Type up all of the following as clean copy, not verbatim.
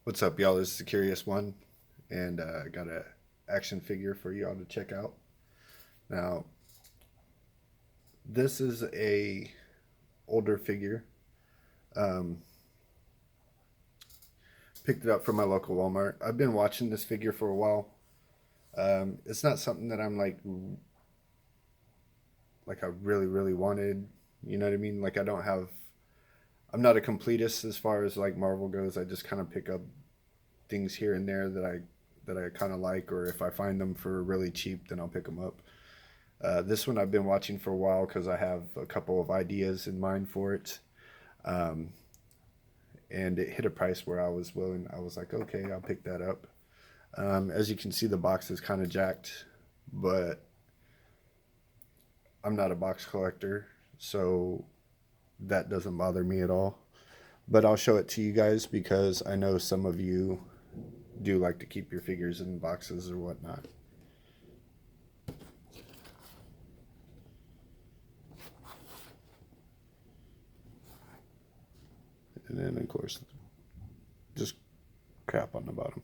What's up, y'all? This is the Curious One, and I got a action figure for y'all to check out. Now, this is a older figure. Um, Picked it up from my local Walmart. I've been watching this figure for a while. It's not something that I'm like I really wanted. You know what I mean? Like I don't have. I'm not a completist as far as like Marvel goes. I just kind of pick up things here and there that I kind of like, or if I find them for really cheap, then I'll pick them up. This one I've been watching for a while because I have a couple of ideas in mind for it, um, and it hit a price where I was willing. I was like, okay, I'll pick that up. As you can see, the box is kind of jacked, but I'm not a box collector, so that doesn't bother me at all. But I'll show it to you guys because I know some of you do like to keep your figures in boxes or whatnot. And then, of course, just crap on the bottom.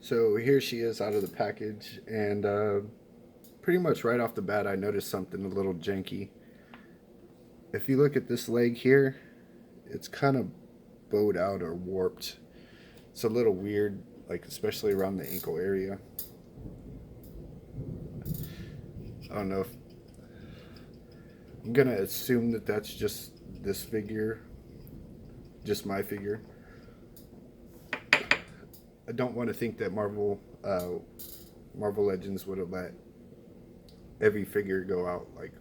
So here she is out of the package, and pretty much right off the bat, I noticed something a little janky. If you look at this leg here, it's kind of bowed out or warped. It's a little weird, like especially around the ankle area. I don't know if I'm gonna assume that that's just this figure, just my figure. I don't want to think that Marvel Legends would have let every figure go out like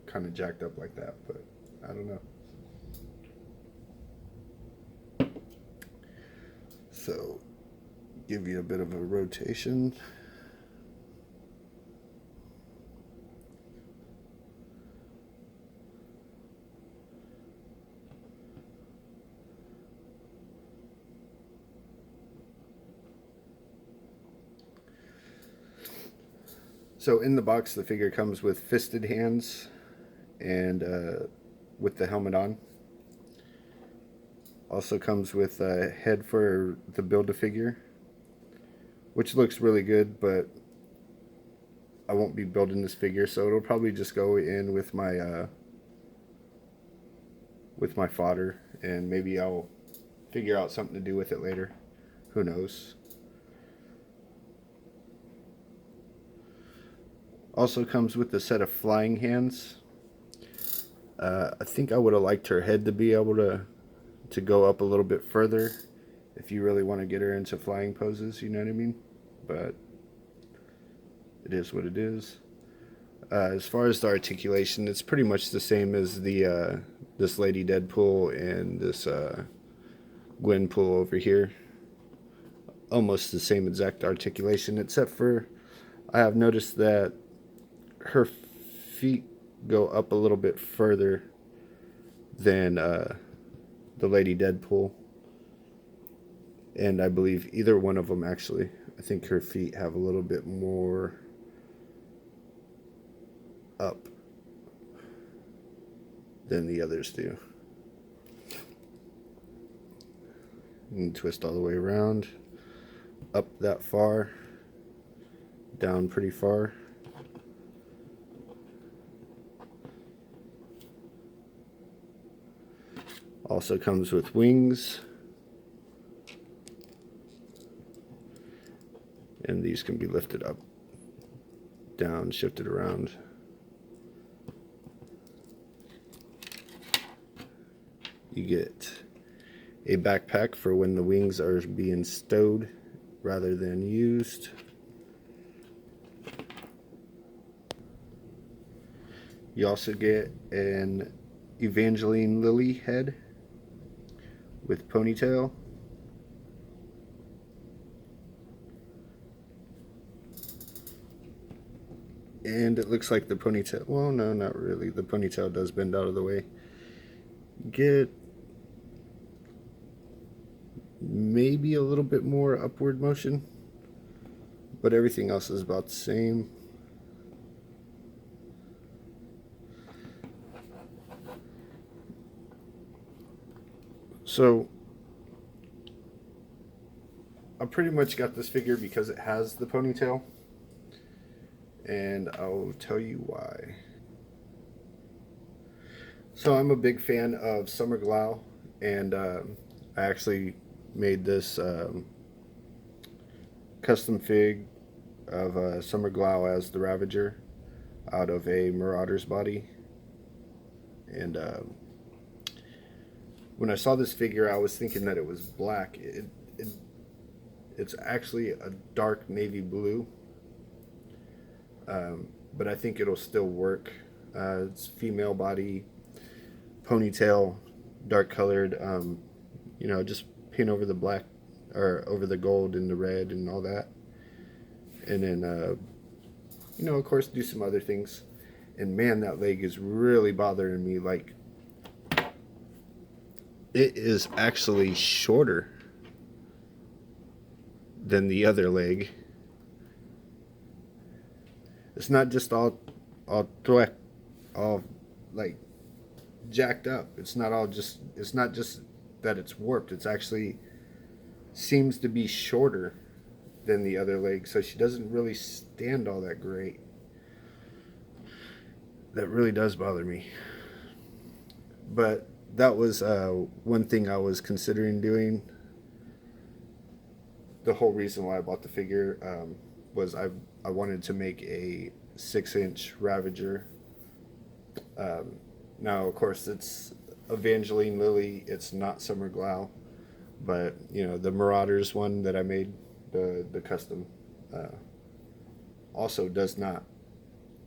kind of jacked up like that, but I don't know. So, give you a bit of a rotation. So in the box, the figure comes with fisted hands and with the helmet on. Also comes with a head for the Build-A-Figure, which looks really good, but I won't be building this figure, so it'll probably just go in with my fodder, and maybe I'll figure out something to do with it later. Who knows? Also comes with a set of flying hands. I think I would have liked her head to be able to go up a little bit further if you really want to get her into flying poses, you know what I mean? But it is what it is. As far as the articulation, it's pretty much the same as the this Lady Deadpool and this Gwenpool over here. Almost the same exact articulation, except for I have noticed that her feet go up a little bit further than the Lady Deadpool. And I believe either one of them actually. I think her feet have a little bit more up than the others do. And twist all the way around. Up that far. Down pretty far. Also comes with wings. And these can be lifted up, down, shifted around. You get a backpack for when the wings are being stowed rather than used. You also get an Evangeline Lily head with ponytail. And it looks like the ponytail, well, no, not really. The ponytail does bend out of the way. Get maybe a little bit more upward motion, but everything else is about the same. So I pretty much got this figure because it has the ponytail, and I'll tell you why. So I'm a big fan of Summer Glau, and I actually made this custom fig of Summer Glau as the Ravager out of a Marauder's body. And when I saw this figure, I was thinking that it was black. It's actually a dark navy blue, but I think it'll still work. It's female body, ponytail, dark colored. You know, just paint over the black or over the gold and the red and all that, and then you know, of course, do some other things. And man, that leg is really bothering me. Like, it is actually shorter than the other leg. It's not just all thwack, all like jacked up. It's not just that it's warped. It's actually seems to be shorter than the other leg, so she doesn't really stand all that great. That really does bother me. But that was one thing I was considering doing. The whole reason why I bought the figure was I wanted to make a 6-inch Ravager. Now, of course, it's Evangeline Lily. It's not Summer Glau, but you know, the Marauders one that I made, the custom, also does not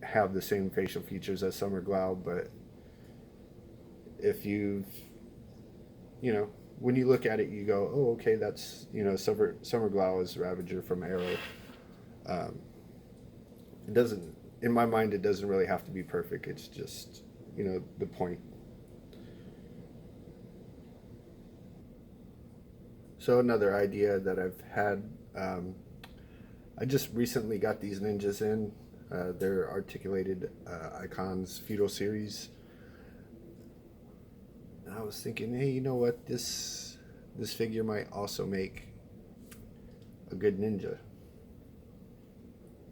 have the same facial features as Summer Glau. But if you know, when you look at it, you go, oh, okay, that's, you know, Summer Glau is Ravager from Arrow. It doesn't, in my mind, it doesn't really have to be perfect. It's just, you know, the point. So another idea that I've had, I just recently got these ninjas in. They're articulated icons feudal series. And I was thinking, hey, you know what? This figure might also make a good ninja.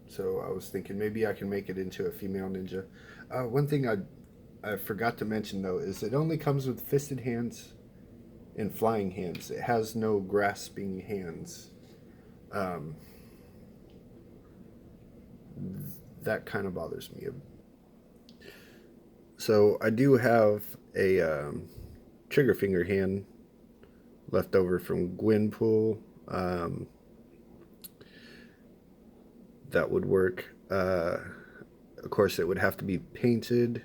So I was thinking maybe I can make it into a female ninja. One thing I forgot to mention though is it only comes with fisted hands and flying hands. It has no grasping hands. That kind of bothers me. So I do have a trigger finger hand left over from Gwynpool. That would work. Of course, it would have to be painted,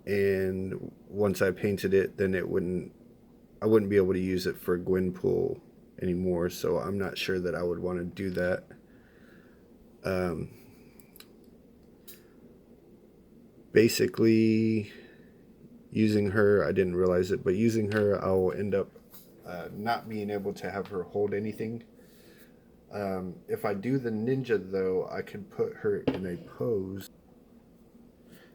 and once I painted it, then I wouldn't be able to use it for Gwynpool anymore. So I'm not sure that I would want to do that. Basically, using her, I didn't realize it, but using her, I will end up not being able to have her hold anything. If I do the ninja, though, I could put her in a pose.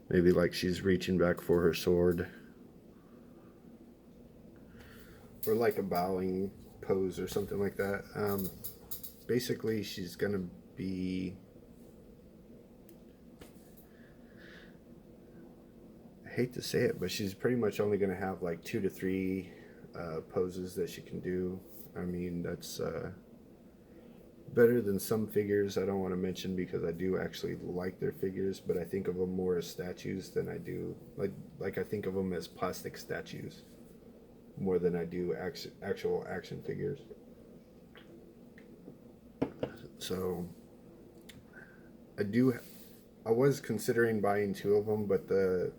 Maybe like she's reaching back for her sword. Or like a bowing pose or something like that. Basically, she's going to be... I hate to say it, but she's pretty much only going to have like 2 to 3 poses that she can do. I mean, that's... better than some figures I don't want to mention because I do actually like their figures, but I think of them more as statues than I do like I think of them as plastic statues more than I do actual action figures. So I was considering buying 2 of them, but the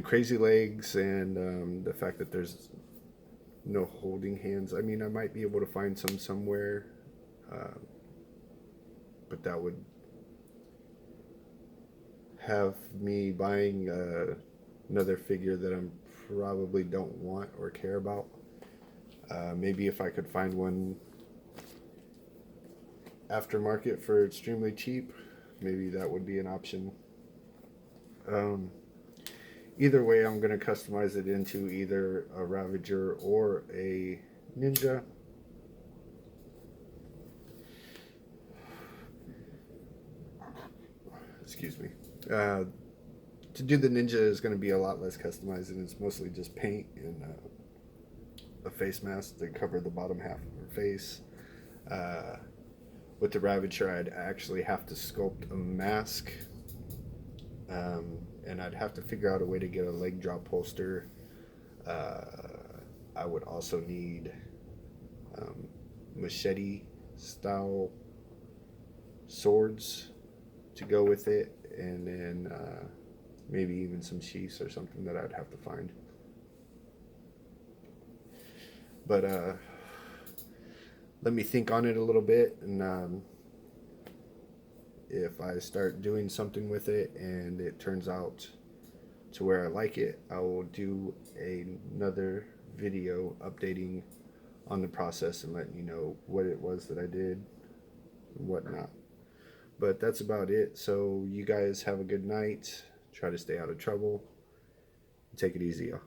crazy legs and the fact that there's no holding hands, I mean, I might be able to find some somewhere. But that would have me buying another figure that I probably don't want or care about. Maybe if I could find one aftermarket for extremely cheap, maybe that would be an option. Either way, I'm going to customize it into either a Ravager or a Ninja. Excuse me. To do the Ninja is going to be a lot less customized, and it's mostly just paint and a face mask to cover the bottom half of her face. With the Ravager, I'd actually have to sculpt a mask, and I'd have to figure out a way to get a leg drop holster. I would also need machete style swords to go with it, and then maybe even some sheaths or something that I'd have to find. But let me think on it a little bit, and if I start doing something with it and it turns out to where I like it, I will do another video updating on the process and letting you know what it was that I did and whatnot. But that's about it. So you guys have a good night. Try to stay out of trouble. Take it easy, y'all.